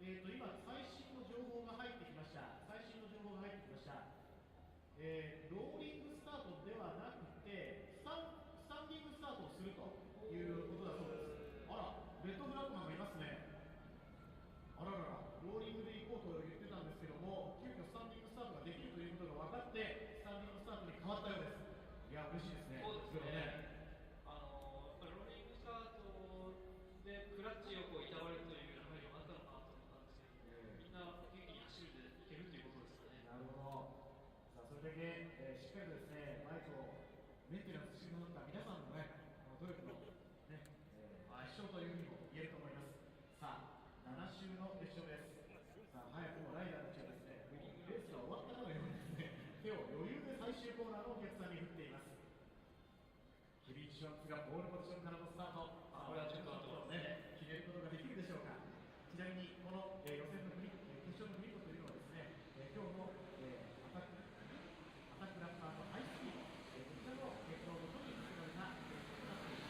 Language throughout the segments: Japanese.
今、最新の情報が入ってきました。ローリングスタートではなくて、スタンディングスタートをするということだそうです。あら、レッドフラッグマンがいますね。あららら、ローリングで行こうと言ってたんですけども、急遽スタンディングスタートができるということが分かって、スタンディングスタートに変わったようです。いや、嬉しいですね。そうですね。ローリングスタートでクラッチをこういたわるという配慮があったのかなと思ったんですけど、みんな元気に走るでいけるということですかね。なるほど。さあ、それだけ、しっかりとですね、バイクをメンテナンスしてもらった皆さんのね、努力のね、結晶というふうにも言えると思います。さあ、7周の決勝です。さあ、早くもライダーたちはですね、もうレースが終わったかのようにですね、手を余裕で最終コーナーのお客さんに振っています。ケビン・シュワッツがポールポジションからのスタート。これはちょっとね、決めることができるでしょうか。ちなみにこの、予選の決勝のフリップというのはですね、今日の、アタックラッパーのハイスピード、こちらの結果をもとに作られた結果となっています。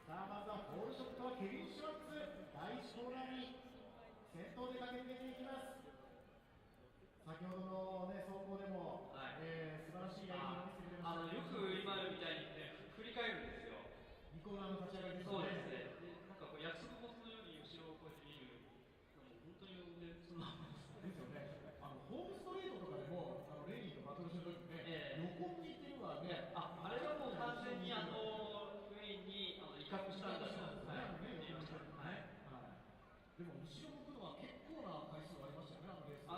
さあ、まずはポールショットはケビン・シュワッツ、第1コーナーに先頭で駆け抜けていきます。先ほどの、ね、走行でも、素晴らしいラインを見せてくれました。よく今みたいに、ね、振り返るんですよ。2コーナーの立ち上がりですね。そうですね。でなんかこう約束事のように後ろをこうやって見る。本当に、ね、そんなですよね。ホームストレートとかでもレディーとバトルするときね、横向いてるわね。あれはもう完全にウェインに威嚇したんだと言っていました。でも後ろ向くのは結構な回数ありましたよね、レース。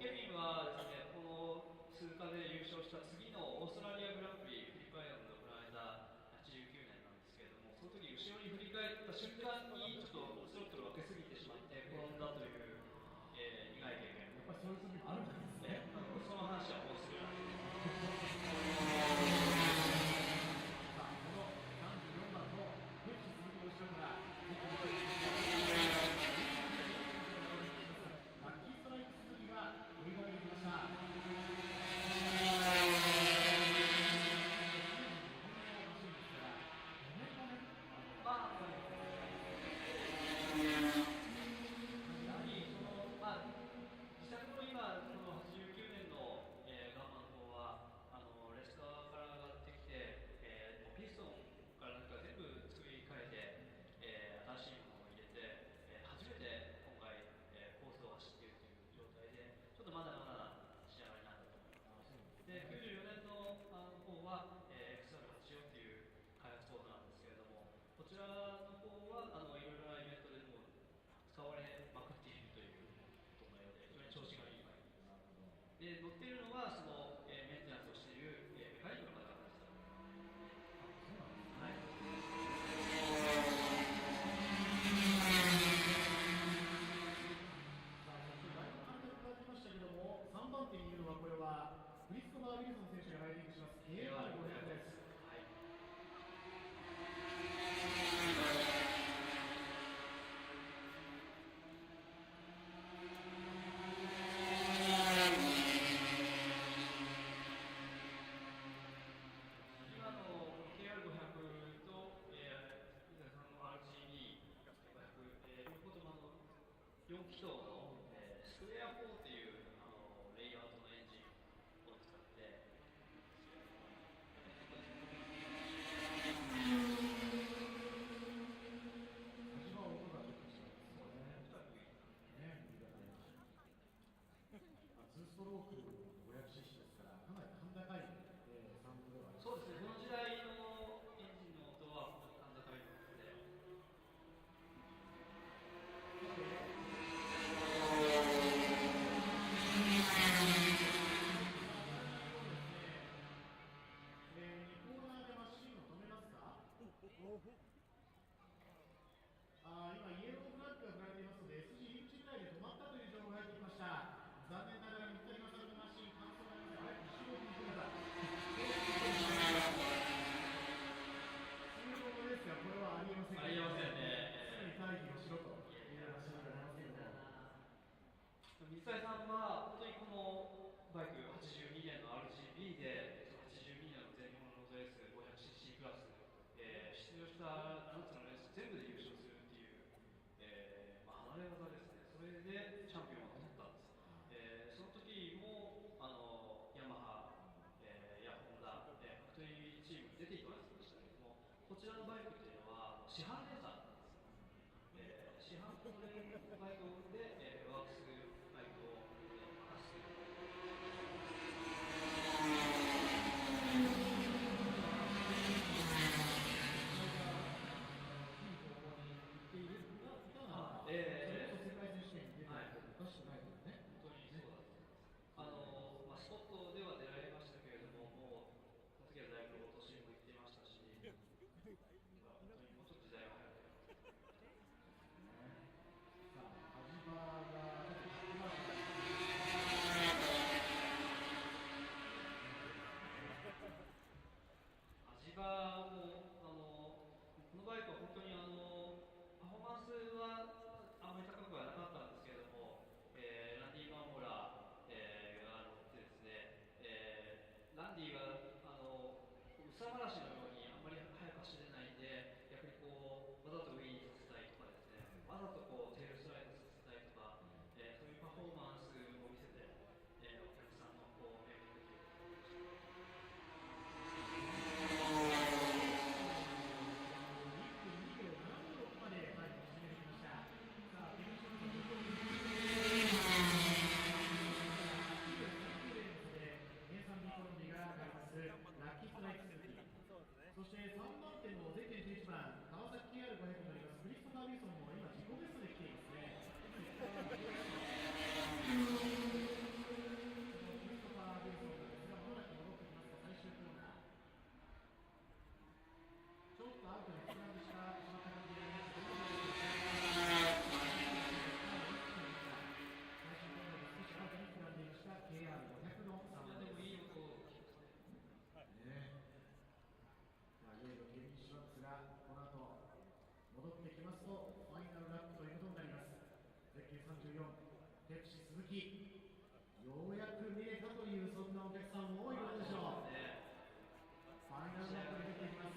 ケビンはですね、この通過で優勝した次のオーストラリアグランプリ、フリップアイランドで行われた89年なんですけれども、その時後ろに振り返った瞬間にちょっとスロットルを分けすぎてしまって転んだという、苦い経験。やっぱりそういう時もあるんですね。その話はもうすぐなんですさあ、この34番のペプシ鈴木の後ろからラッキーストライク鈴木が追いかけてきました。実際の今、この89年の、ガンマの方はレスカーから上がってきて、ピストンからなんか全部作り変えて、新しいものを入れて、初めて今回、コースを走っているという状態で、ちょっとまだまだ仕上がりなんだと思います。で、94年の方は、XR84 という開発コードなんですけれども、こちらの方はいろいろなイベントでも使われまくっているということのようで、非常に調子がいいバイクです。で、乗っているのはその、メンテナンスをしている、メカニックの方々でした。はい。3番手にいるのはこれはクリストファー・ウィルソン選手がライディングします KR500 です。今の KR500 と、RGB500、両方とも4気筒の、スクエア4っていうレイアウトのエンジンを使って2ストローク 500cc ですから、かなり甲高い、サウンドではあります。そうですね、ちらのバイクっていうのは市販レーサーなんです。市販のバイクで、ワークするバイクを、走っている。あ、それこそ世界選手権に出てるはい。けどおかしくないけどね。本当にそうだと思います。まあ、スポットでは出られましたけれども、もう、その時はだいぶお年もいってましたし、まあ、本当にもうちょっと時代は早くなります。さあ、アジバがちょっとキック回しが味がもうこのバイクは本当にパフォーマンスはあまり高くはなかったんですけれども、ランディ・マンモラ、が乗ってですね、ランディが憂さ晴らしのようにあんまり速く走れないんで、逆にこうわざとウィーンさせたいとかですね、わざとこうテールスライドさせたいとか、そういうパフォーマンスを見せて、お客さんのこう目を引くということをやってました。1分2秒76までタイムを縮めてきました。さあ、フィニッシュのネイサン・ビコロンビが上がります。ラッキーストライク鈴木。そして3番手のゼッケン11番、川崎 KR500 になります。クリストファー・ウィルソンも今自己ベストで来ていますね。クリストファー・ウィルソンがですが、まもなく戻ってきますと最終コーナー。ちょっとアウトに膨らんでしまった感じになりました。最終コーナーで少しアウトに膨らんでいました KR500 の3番です。いやでもいい音を聞きますね。さあ、いよいよケビン・シュワッツがこの後戻ってきますとファイナルラップということになります。ゼッケン34、ペプシ鈴木、ようやく見れたというそんなお客さんも多いことでしょう。そうですね。ファイナルラップに出ていきます。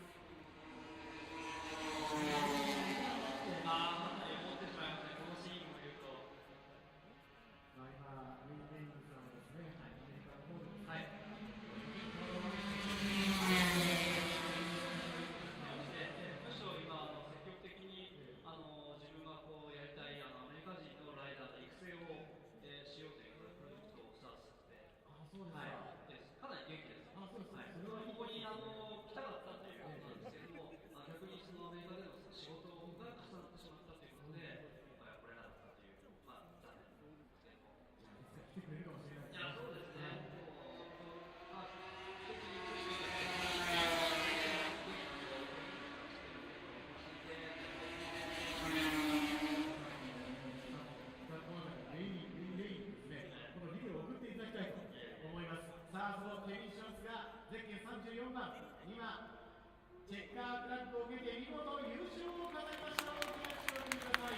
まさに思ってしまいますね、このシーンを見ると。まあ、今、ウィン・レインさんはですね、アメリカの方でもはい。むしろ今積極的に自分がこうやりたいアメリカ人のライダーの育成を、しようというプロジェクトをスタートさせて、あ、そうですか。はい、かなり元気です。あ、そうです。はい、それはここに来たかったということなんですけれども、逆にそのアメリカでの仕事が重なってしまったということで、今回は来れなかったという、残念ですけれども。来てくれるかもしれないですね。いや、そうですね。このビデオを送っていただきたいと思います。さあ、そのケビン・シャンスがゼッケン34番、今、チェッカーフラッグを受けて見事優勝を飾りました。大きな拍手をお送りください。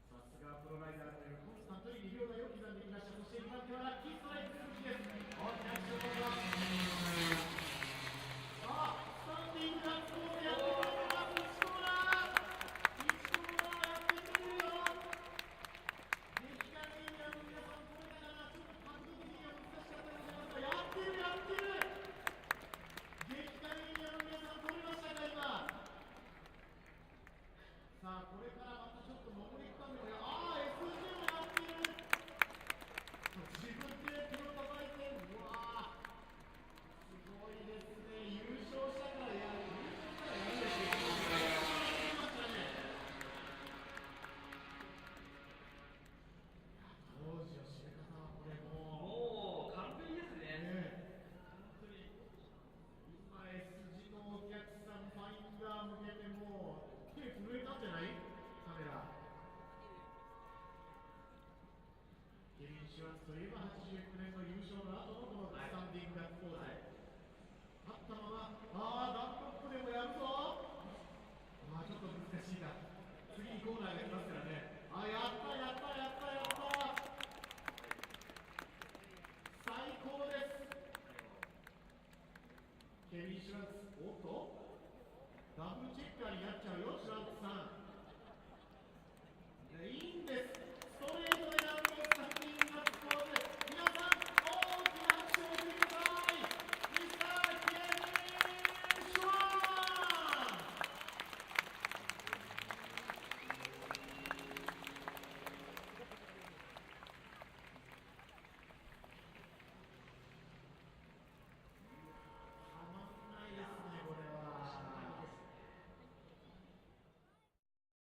さすがプロライダーというコンスタントに2秒台を刻んできました。そして2番手はラッキーストライク鈴木です。大きな拍手をお願いします。さあ、スタンディングガッツポーズやってくれてます。1コーナー。1コーナーやってきてくれるよ。激辛エリアの皆さん、これからちょっと角度的には難しかったかもしれませんが、やってるやってる。激辛エリアの皆さん、取りましたか、今。さあ、これからまたちょっと上り区間でもSG もやってる。自分で手を叩いて、うわー、すごいですね。優勝したからやる。優勝したらやるですよ。ましたね。当時の締め方はこれももう完璧ですう、ね。本当に。今 S 字のお客さんファインダー向けてもう手震えたんじゃない？カメラ。ケビン・シュワッツといえば89年の優勝の後のこのスタンディングガッツポーズ、立ったままダンロップでもやるぞ。ちょっと難しいか。次にコーナーが来ますからね。やったやったやったやった。最高です。ケビン・シュワッツ、おっとダブルチェッカーになっちゃうよ、シュワッツさん。いいんですか？